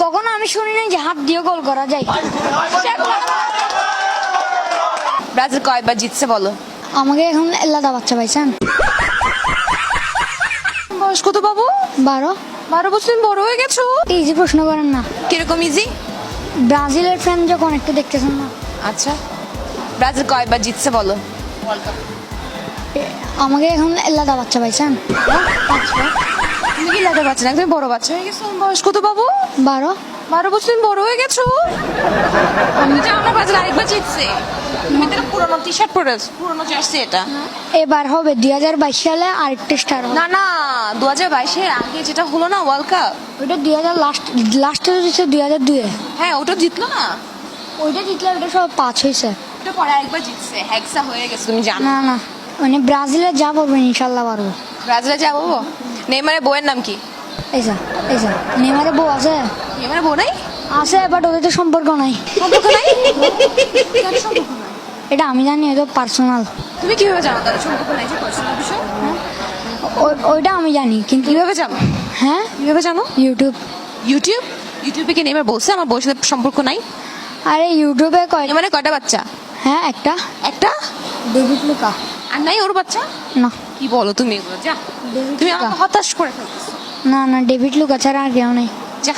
কখনো আমি শুনি নাই যে হাত দিয়ে গোল করা যায়। ব্রাজিল কয়বার জিতছে বলো? আমাকে এখন এলাদা বাচ্চা পাইছেন। বয়স কত বাবু? 12। 12 বছর, তুমি বড় হয়ে গেছো। ইজি প্রশ্ন করেন না। কিরকম ইজি? ব্রাজিলের ফ্যান যখন একটু দেখতেছেন না। আচ্ছা, ব্রাজিল কয়বার জিতছে বলো? আমাকে এখন এলাদা বাচ্চা পাইছেন। তুমি কি লাগে বাচ্চা না, তুমি বড় বাচ্চা হয়ে গেছো। বয়স কত বাবু? 12। 12 বছর, তুমি বড় হয়ে গেছো। আমি জানো না ব্রাজিল আরেকবার জিতছে। তুমি তো পুরনো টি শার্ট পরেছ, পুরনো জার্সি এটা। এবার হবে 2022 সালে আরেকটা স্টার। না না, 2022-এর আগে যেটা হলো না ওয়ার্ল্ড কাপ, ওইটা 2000 লাস্টে দিচ্ছে 2002-এ। হ্যাঁ ওটা জিতলো না। ওইটা জিতলে ওইটা সব 5 হয়েছে। ওটা পরে আরেকবার জিতছে, হেক্সা হয়ে গেছে, তুমি জানো। না না, মানে ব্রাজিলে যা পারবো ইনশাল্লাহ পারবো। ব্রাজিলে যাবো। নেইমারের বউয়ের নাম কি? এই যা নেইমারের বউ আছে। নেইমারের বউ নাই? আছে, বাট ওদের তো সম্পর্ক নাই। সম্পর্ক নাই? কেন সম্পর্ক নাই? এটা আমি জানি, এটা পার্সোনাল। তুমি কিভাবে জানো তাদের সম্পর্ক নাই, যে পার্সোনাল বিষয়? ওইটা আমি জানি, কিন্তু কিভাবে জানো? হ্যাঁ, কিভাবে জানো? ইউটিউব। ইউটিউবে কি নেইমার বলছে আমার বউয়ের সাথে সম্পর্ক নাই? আরে ইউটিউবে নেইমারের কয়টা বাচ্চা? হ্যাঁ, একটা একটা। David Luka. আর নাই ওর বাচ্চা? না, কি বলো তুমি এগুলো? যা, ডেভিড তুমি লুকা। আমাকে হতাশ করে ফেলতেছো। না ডেভিড লুকা ছাড়া আর কেউ নেই। যা,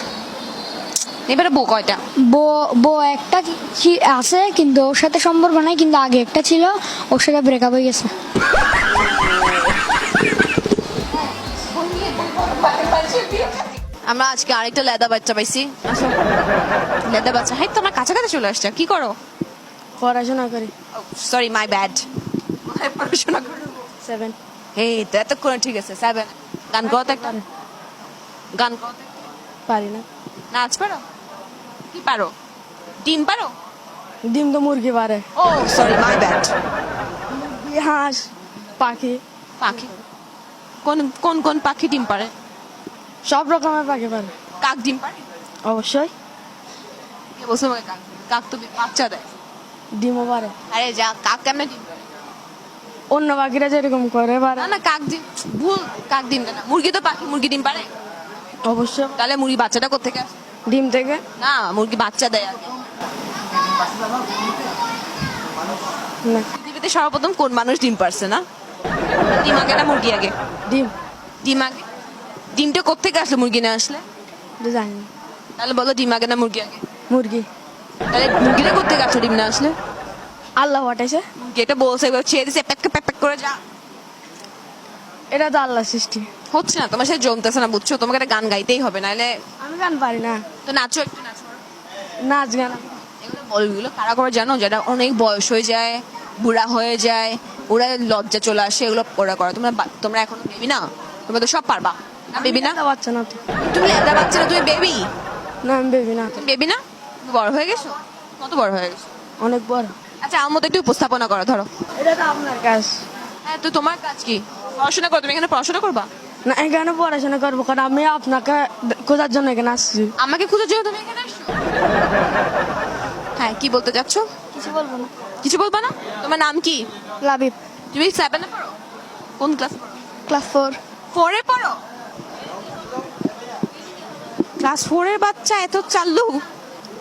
এবারে বউ কয়টা? বউ একটা আছে, কিন্তু ওর সাথে সম্পর্ক নাই, কিন্তু আগে একটা ছিল, ওর সাথে ব্রেকআপ হয়ে গেছে। আমরা আজকে আরেকটা লেদা বাচ্চা পাইছি। আসো, লেদা বাচ্চা। হাই, তোমার কাছাকাছি চলে আসছে। কি করো? পড়াশোনা করি। Sorry, my bad. পড়াশোনা করো। 7। এই তো এতক্ষণ ঠিক আছে। 7। গান গাও তো একটা। গান গাও তো। পারি না। নাচ পারো? কি পারো? ডিম পারো? ডিম তো মুরগি পারে। ও সরি, মাই ব্যাড। হাঁস, পাখি, পাখি? কোন কোন কোন পাখি ডিম পারে? সব রকমের পাখি পারে। কাক ডিম পারে? অবশ্যই। কে বলছো আমাকে কাক? কাক তো বাচ্চা দেয়। ডিমও পারে। আরে যা, কাক কেমনে ডিম পারে? অন্য পাখিরা যেরকম করে পারে। না না, কাক ডিম ভুল। কাক ডিম দেয় না। মুরগি তো পাখি, মুরগি ডিম পারে? অবশ্যই। তাহলে মুরগি বাচ্চাটা কোত্থেকে আসে? ডিম থেকে। না, মুরগি বাচ্চা দেয় আগে। না, পৃথিবীতে সর্বপ্রথম কোন মানুষ ডিম পারছে? না, ডিম আগে না মুরগি আগে? ডিম ডিম আগে। ডিমটা কোত্থেকে আসলে, মুরগি না আসলে? জানি না। তাহলে বলো, ডিম আগে না মুরগি আগে? মুরগি। তাহলে মুরগিটা কোত্থেকে আসলে, ডিম না আসলে? আল্লাহ পাঠাইছে। যেটা বলছে এবার ছেড়ে দিছে, প্যাক প্যাক প্যাক করে যা। এটা তো আল্লাহ সৃষ্টি। হচ্ছে না, তোমার সাথে জমতেছে না, বুঝছো? তোমাকে একটা গান গাইতেই হবে, নাহলে আমি গান পারি না। তো নাচো, একটু নাচো। নাচ গান এগুলো বলগুলো কারা করে জানো? যারা অনেক বয়স হয়ে যায়, বুড়া হয়ে যায়, ওরা লজ্জা চলে আসে, এগুলো ওরা করে। তোমরা এখনো বেবি না, তোমরা তো সব পারবা। না বেবি না? বাচ্চা না তো। তুমি লেদা বাচ্চা না, তুমি বেবি। না, আমি বেবি না। তুমি বেবি না? তুমি বড় হয়ে গেছো? কত বড় হয়ে গেছো? অনেক বড়। আচ্ছা, আমার মতো একটু উপস্থাপনা করো, ধরো। এটা তো আপনার কাজ। হ্যাঁ, তো তোমার কাজ কি? পড়াশোনা করো। তুমি এখানে পড়াশোনা করবা? না, এখানে পড়াশোনা করবো, কারণ আমি আপনাকে খোঁজার জন্য এখানে আসছি। আমাকে খুঁজে জন্য তুমি এখানে আসছো? হ্যাঁ, কি বলতে যাচ্ছ? কিছু বলবো না। কিছু বলবা না? তোমার নাম কি? লাবিব। তুমি 7-এ পড়ো? কোন ক্লাস পড়ো? ক্লাস 4। 4-এ পড়ো? ক্লাস 4-এর বাচ্চা এত চাল্লু!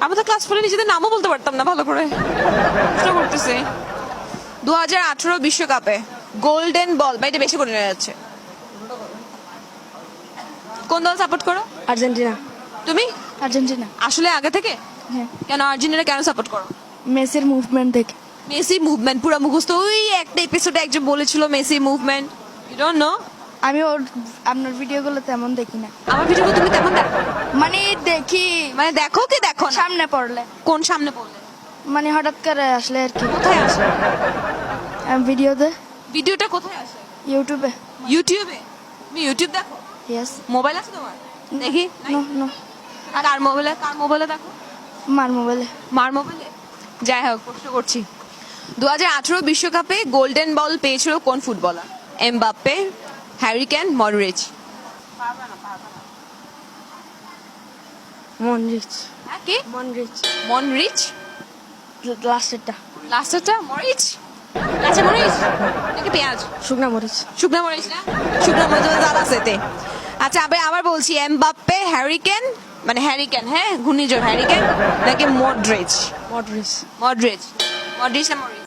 আমরা তো ক্লাস 4-এ নিজেদের নামও বলতে পারতাম না ভালো করে। চেষ্টা করতেছি। 2018 বিশ্বকাপে গোল্ডেন বল, বা এটা বেশি করে নেওয়া যাচ্ছে। কোন দল সাপোর্ট করো? আর্জেন্টিনা। তুমি আর্জেন্টিনা। আসলে আগে থেকে? হ্যাঁ। কেন আর্জেন্টিনা কেন সাপোর্ট করো? মেসির মুভমেন্ট দেখে। মেসি মুভমেন্ট পুরো মুখস্থ। ওই একটা এপিসোডে একজন বলেছিল messy movement. You don't know? আমি আপনার ভিডিওগুলো তেমন দেখি না। আমার ভিডিওগুলো তুমি তেমন দেখো? মানে দেখি, মানে দেখো কি দেখো না? সামনে পড়লে। কোন সামনে পড়লে? মানে হঠাৎ করে আসলে আর কি। কোথায় আসে? ভিডিওতে। ভিডিওটা কোথায় আসে? ইউটিউবে। ইউটিউবে? তুমি ইউটিউব দেখো? ইয়েস। মোবাইল আছে তোমার? দেখি। No no. আর কার মোবাইলে দেখো? মার মোবাইলে। মার মোবাইলে? যাই হোক, প্রশ্ন করছি। 2018 বিশ্বকাপে গোল্ডেন বল পেয়েছিল কোন footballer? Mbappe, Harry Kane, Modric? মনরিচ। হ্যাঁ, কি? মনরিচ। মনরিচ? লাস্টেরটা। লাস্টেরটা মরিচ? আচ্ছা, মরিচ নাকি পেঁয়াজ? শুকনা মরিচ। শুকনা মরিচ না? শুকনা মরিচ জাল আছে এতে। আচ্ছা, আবার বলছি, এমবাপ্পে, হ্যারি কেন, মানে হ্যারিকেন, হ্যাঁ ঘূর্ণিঝড় হ্যারিকেন নাকি মডরিচ? মডরিচ। মডরিচ, মডরিচ না মডরিচ?